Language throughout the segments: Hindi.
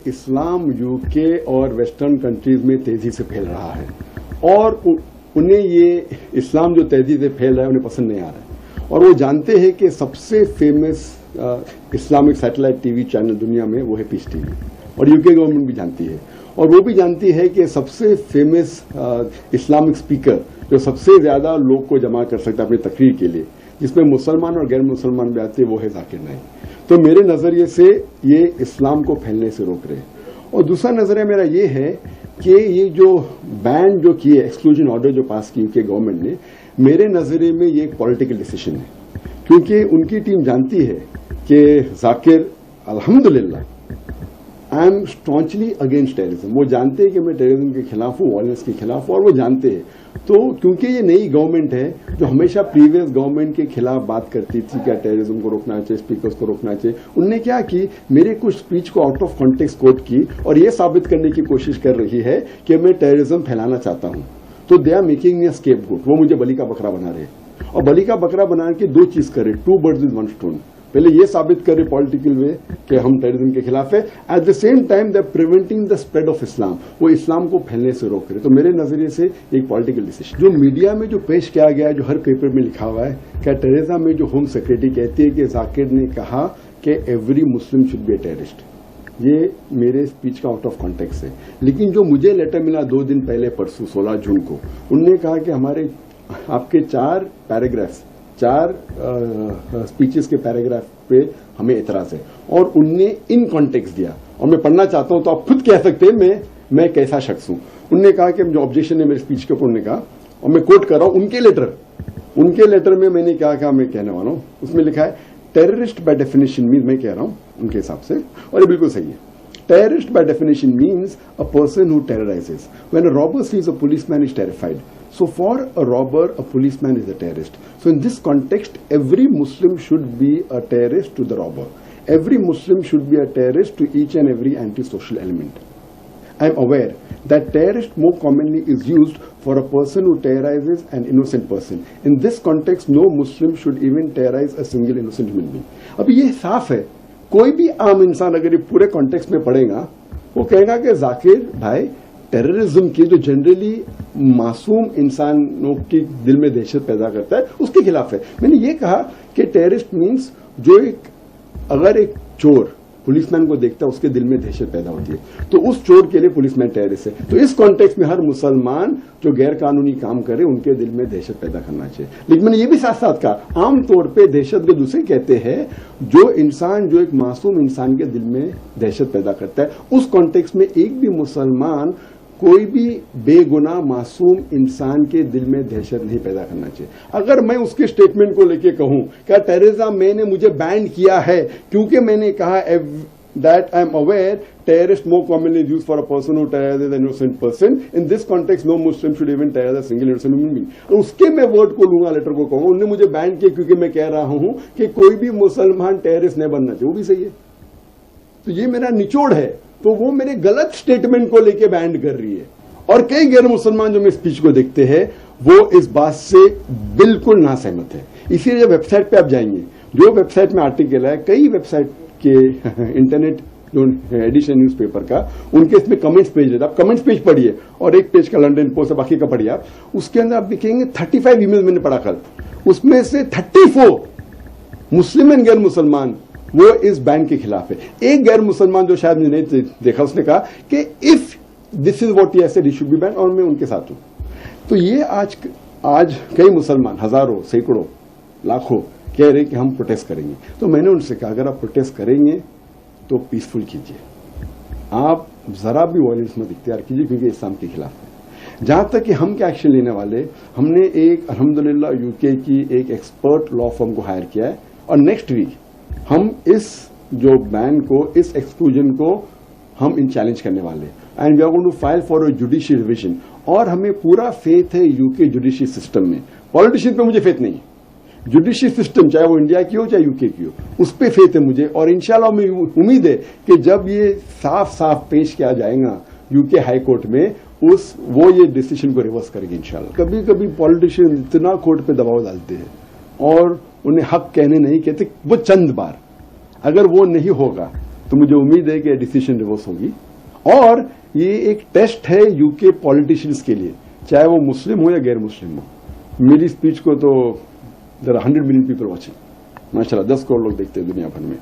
इस्लाम यूके और वेस्टर्न कंट्रीज में तेजी से फैल रहा है और उन्हें ये इस्लाम जो तेजी से फैल रहा है उन्हें पसंद नहीं आ रहा है और वो जानते हैं कि सबसे famous Islamic satellite TV channel दुनिया में वो है पीस टीवी और यूके गवर्नमेंट भी जानती है और वो भी जानती है कि सबसे फेमस इस्लामिक स्पीकर जो सबसे ज्यादा लोग को जमा कर सकता है अपनी तकरीर के लिए, जिसमें मुसलमान और गैर मुसलमान भी आते हैं, वो है जाकिर नाइक। तो मेरे नजरिए से ये इस्लाम को फैलने से रोक रहे हैं। और दूसरा नजरिया मेरा ये है कि ये जो बैन जो किए, एक्सक्लूजन ऑर्डर जो पास की यूके गवर्नमेंट ने, मेरे नजरिए में ये एक पॉलिटिकल डिसीजन है, क्योंकि उनकी टीम जानती है कि जाकिर अल्हम्दुलिल्लाह आई एम स्टॉन्चली अगेंस्ट टेररिज्म। वो जानते हैं कि मैं टेररिज्म के खिलाफ हूँ, वायलेंस के खिलाफ हूँ, और वो जानते हैं। तो क्योंकि ये नई गवर्नमेंट है जो हमेशा प्रीवियस गवर्नमेंट के खिलाफ बात करती थी, क्या टेररिज्म को रोकना चाहिए, स्पीकर्स को रोकना चाहिए, उनने क्या की, मेरे कुछ स्पीच को आउट ऑफ कॉन्टेक्स्ट कोट की और ये साबित करने की कोशिश कर रही है कि मैं टेररिज्म फैलाना चाहता हूँ। तो they are making me a scapegoat. वो मुझे बलि का बकरा बना रहे हैं और बलि का बकरा बना के दो चीज करे, two birds with one stone. पहले ये साबित करे पॉलिटिकल वे कि हम टेररिज्म के खिलाफ है, at the same time they are preventing the spread of Islam. वो इस्लाम को फैलने से रोक रहे। तो मेरे नजरिए से एक पॉलिटिकल डिसीजन जो मीडिया में जो पेश किया गया है, जो हर पेपर में लिखा हुआ है, क्या टेरेसा में जो होम सेक्रेटरी कहती है कि जाकिर ने कहा कि every Muslim should be a terrorist, ये मेरे स्पीच का आउट ऑफ कॉन्टेक्स्ट है। लेकिन जो मुझे लेटर मिला 2 दिन पहले, परसों 16 जून को, उनने कहा कि हमारे आपके 4 पैराग्राफ्स, 4 स्पीचेस के पैराग्राफ पे हमें एतराज है और उनने इन कॉन्टेक्स्ट दिया और मैं पढ़ना चाहता हूं तो आप खुद कह सकते हैं मैं कैसा शख्स हूं। उनने कहा कि जो ऑब्जेक्शन है मेरे स्पीच के ऊपर, उन्होंने कहा, और मैं कोट कर रहा हूं उनके लेटर में मैंने क्या मैं कहने वाला हूं, उसमें लिखा है टेररिस्ट बाय डेफिनेशन मीन्स, मैं कह रहा हूं उनके हिसाब से और ये बिल्कुल सही है, terrorist by definition means a person who terrorizes. When a robber sees a policeman is terrified. So for a robber, a policeman is a terrorist. So in this context, every Muslim should be a terrorist to the robber. Every Muslim should be a terrorist to each and every anti-social element. I am aware that terrorist more commonly is used for a person who terrorizes an innocent person. In this context, no Muslim should even terrorize a single innocent human being. अब ये साफ है, कोई भी आम इंसान अगर ये पूरे कॉन्टेक्स्ट में पढ़ेगा, वो कहेगा कि जाकिर भाई टेररिज्म की जो जनरली मासूम इंसानों के दिल में दहशत पैदा करता है उसके खिलाफ है। मैंने ये कहा कि टेररिस्ट मीन्स जो अगर एक चोर पुलिसमैन को देखता है उसके दिल में दहशत पैदा होती है, तो उस चोर के लिए पुलिसमैन टेररिस्ट है। तो इस कॉन्टेक्स्ट में हर मुसलमान जो गैर कानूनी काम करे उनके दिल में दहशत पैदा करना चाहिए। लेकिन मैंने ये भी साथ साथ कहा, आमतौर पे दहशतगर्द उसे कहते हैं जो इंसान जो एक मासूम इंसान के दिल में दहशत पैदा करता है। उस कॉन्टेक्स्ट में एक भी मुसलमान कोई भी बेगुनाह मासूम इंसान के दिल में दहशत नहीं पैदा करना चाहिए। अगर मैं उसके स्टेटमेंट को लेके कहूं क्या टेरेसा मैंने मुझे बैन किया है क्योंकि मैंने कहा that I am aware terrorist more commonly is used for a person who terrorizes an innocent person. In this context, no Muslim should even terrorize a single innocent human being. उसके मैं वर्ड को लूंगा, लेटर को कहूंगा उन्होंने मुझे बैन किया क्योंकि मैं कह रहा हूं कि कोई भी मुसलमान टेररिस्ट नहीं बनना चाहिए। वो भी सही है, तो ये मेरा निचोड़ है। तो वो मेरे गलत स्टेटमेंट को लेके बैन कर रही है और कई गैर मुसलमान जो मेरे स्पीच को देखते हैं वो इस बात से बिल्कुल ना सहमत है। इसीलिए जब वेबसाइट पे आप जाएंगे, जो वेबसाइट में आर्टिकल है, कई वेबसाइट के इंटरनेट जो एडिशन न्यूज़पेपर का, उनके इसमें कमेंट्स पेज रहता है। आप कमेंट्स पेज पढ़िए और एक पेज का लंदन पोस्ट है, बाकी का पढ़िए आप। उसके अंदर आप देखेंगे 35 ईमेल मैंने पढ़ा कल, उसमें से 34 मुस्लिम एंड गैर मुसलमान वो इस बैन के खिलाफ है। एक गैर मुसलमान जो शायद मैंने नहीं देखा, उसने कहा कि if this is what he said it should be ban, और मैं उनके साथ हूं। तो ये आज कई मुसलमान, हजारों, सैकड़ों, लाखों कह रहे कि हम प्रोटेस्ट करेंगे। तो मैंने उनसे कहा अगर आप प्रोटेस्ट करेंगे तो पीसफुल कीजिए, आप जरा भी वायलेंस मत इख्तियार कीजिए क्योंकि इस्लाम के खिलाफ है। जहां तक कि हम क्या एक्शन लेने वाले, हमने एक अल्हम्दुलिल्लाह यूके की एक एक्सपर्ट लॉ फर्म को हायर किया है और नेक्स्ट वीक हम इस जो बैन को, इस एक्सक्लूजन को हम इन चैलेंज करने वाले and we are going to file for a judicial revision. और हमें पूरा फेथ है यूके जुडिशियल सिस्टम में। पॉलिटिशियन पे मुझे फेथ नहीं, जुडिशियल सिस्टम चाहे वो इंडिया की हो चाहे यूके की हो, उस पर फेथ है मुझे। और इंशाल्लाह मैं उम्मीद है कि जब ये साफ साफ पेश किया जाएगा यूके हाई कोर्ट में, वो ये डिसीजन को रिवर्स करेगी इंशाल्लाह। कभी कभी पॉलिटिशियन इतना कोर्ट पे दबाव डालते हैं और उन्हें हक कहने नहीं कहते, वो चंद बार, अगर वो नहीं होगा तो तो मुझे उम्मीद है कि डिसीजन रिवर्स होगी। और ये एक टेस्ट है यूके पॉलिटिशियंस के लिए, चाहे वो मुस्लिम हो या गैर मुस्लिम हो। मेरी स्पीच को तो there are 100 million people watching, माशाल्लाह 10 करोड़ लोग देखते हैं दुनिया भर में।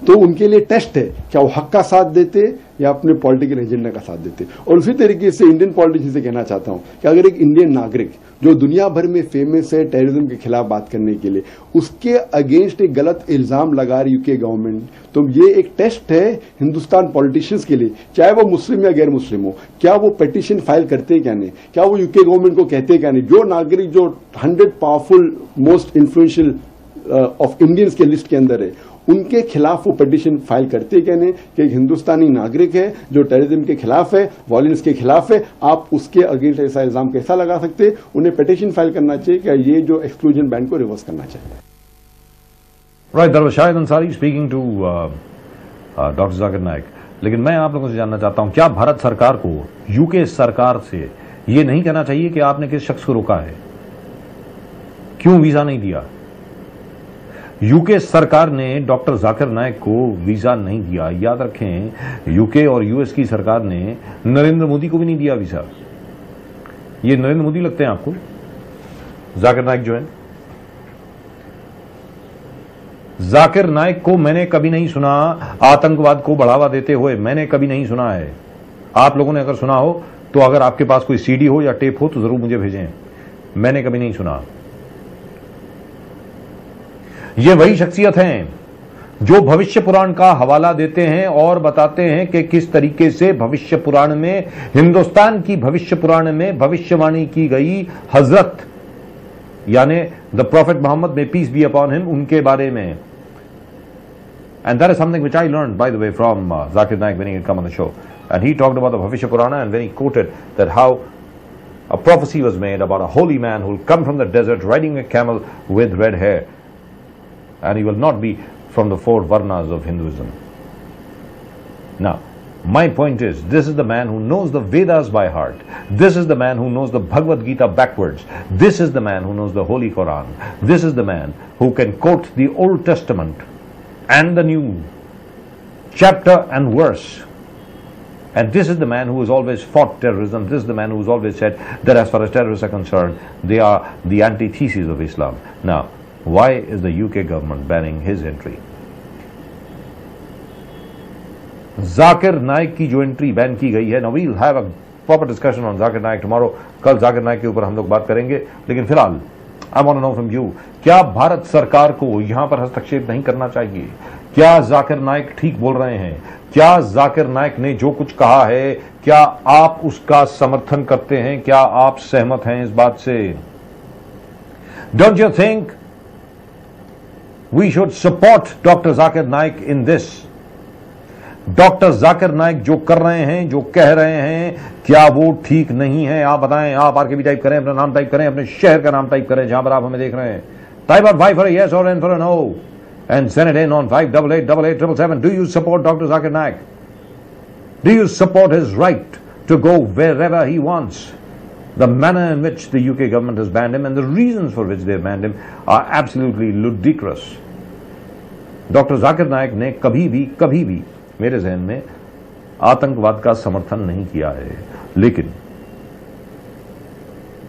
तो उनके लिए टेस्ट है, क्या वो हक का साथ देते या अपने पॉलिटिकल एजेंडा का साथ देते। और उसी तरीके से इंडियन पॉलिटिशियन से कहना चाहता हूं कि अगर एक इंडियन नागरिक जो दुनिया भर में फेमस है टेररिज्म के खिलाफ बात करने के लिए, उसके अगेंस्ट एक गलत इल्जाम लगा रही यूके गवर्नमेंट, तो ये एक टेस्ट है हिंदुस्तान पॉलिटिशियंस के लिए, चाहे वो मुस्लिम या गैर मुस्लिम हो। क्या वो पिटीशन फाइल करते क्या नहीं, क्या वो यूके गवर्नमेंट को कहते क्या नहीं। जो नागरिक जो 100 powerful most influential of Indians के लिस्ट के अंदर है, उनके खिलाफ वो पिटीशन फाइल करते क्या नहीं कि एक हिंदुस्तानी नागरिक है जो टेररिज्म के खिलाफ है, वायलेंस के खिलाफ है, आप उसके अगेंस्ट ऐसा इल्जाम कैसा लगा सकते। उन्हें पिटीशन फाइल करना चाहिए, क्या ये जो एक्सक्लूजन बैन को रिवर्स करना चाहिए। Right, that was Shahid Ansari speaking to doctor Zakir Naik. लेकिन मैं आप लोगों से जानना चाहता हूं, क्या भारत सरकार को यूके सरकार से ये नहीं कहना चाहिए कि आपने किस शख्स को रोका है, क्यों वीजा नहीं दिया। यूके सरकार ने डॉक्टर जाकिर नाइक को वीजा नहीं दिया। याद रखें, यूके और यूएस की सरकार ने नरेंद्र मोदी को भी नहीं दिया वीजा। ये नरेंद्र मोदी लगते हैं आपको, जाकिर नाइक जो है। जाकिर नाइक को मैंने कभी नहीं सुना आतंकवाद को बढ़ावा देते हुए, मैंने कभी नहीं सुना है। आप लोगों ने अगर सुना हो तो अगर आपके पास कोई सीडी हो या टेप हो तो जरूर मुझे भेजें, मैंने कभी नहीं सुना। ये वही शख्सियत हैं जो भविष्य पुराण का हवाला देते हैं और बताते हैं कि किस तरीके से भविष्य पुराण में, हिंदुस्तान की भविष्य पुराण में भविष्यवाणी की गई हजरत यानी द प्रॉफेट मोहम्मद में पीस बी अपॉन हिम, उनके बारे में। And that is something which I learned, by the way, from Zakir Naik when he had come on the show. And he talked about the Bhavishya Purana, and when he quoted that how a prophecy was made about a holy man who will come from the desert riding a camel with red hair. And he will not be from the 4 varnas of Hinduism. Now, my point is, this is the man who knows the Vedas by heart. This is the man who knows the Bhagavad Gita backwards. This is the man who knows the Holy Quran. This is the man who can quote the Old Testament and the New, chapter and verse. And this is the man who has always fought terrorism. This is the man who has always said that as far as terrorists are concerned, they are the antithesis of Islam. Now, why is the UK government banning his entry? Zakir Naik की जो एंट्री बैन की गई है, now we'll have a proper discussion on Zakir Naik tomorrow. कल जाकिर नाइक के ऊपर हम लोग बात करेंगे, लेकिन फिलहाल I want to know from you, क्या भारत सरकार को यहां पर हस्तक्षेप नहीं करना चाहिए? क्या जाकिर नाइक ठीक बोल रहे हैं? क्या जाकिर नाइक ने जो कुछ कहा है, क्या आप उसका समर्थन करते हैं? क्या आप सहमत हैं इस बात से? Don't you think we should support Dr. Zakir Naik in this? Doctor Zakir Naik जो कर रहे हैं, जो कह रहे हैं, क्या वो ठीक नहीं है? आप बताएं। आप आरके भी टाइप करें, अपना नाम टाइप करें, अपने शहर का नाम टाइप करें जहां पर आप हमें देख रहे हैं। Type out 5 for a yes or N for a no and send it in on 5888877. Do you support Dr. Zakir Naik? Do you support his right to go wherever he wants? The manner in which the UK government has banned him and the reasons for which they have banned him are absolutely ludicrous. Doctor Zakir Naik ने कभी भी मेरे जहन में आतंकवाद का समर्थन नहीं किया है, लेकिन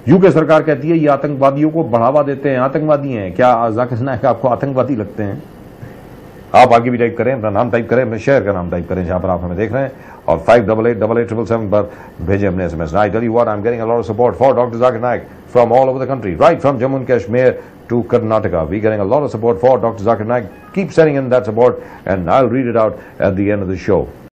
यूके सरकार कहती है ये आतंकवादियों को बढ़ावा देते हैं, आतंकवादी हैं। क्या जाकिर नाइक आपको आतंकवादी लगते हैं? आप आगे भी टाइप करें, अपना नाम टाइप करें, अपने शहर का नाम टाइप करें जहां पर आप हमें देख रहे हैं, और 5888877 पर भेजें अपने SMS. I tell you what, I'm getting a lot of support for Dr. Zakir Naik from all over the country, right from Jammu and Kashmir to Karnataka. We're getting a lot of support for Dr. Zakir Naik. Keep sending in that support and I'll read it out at the end of the show.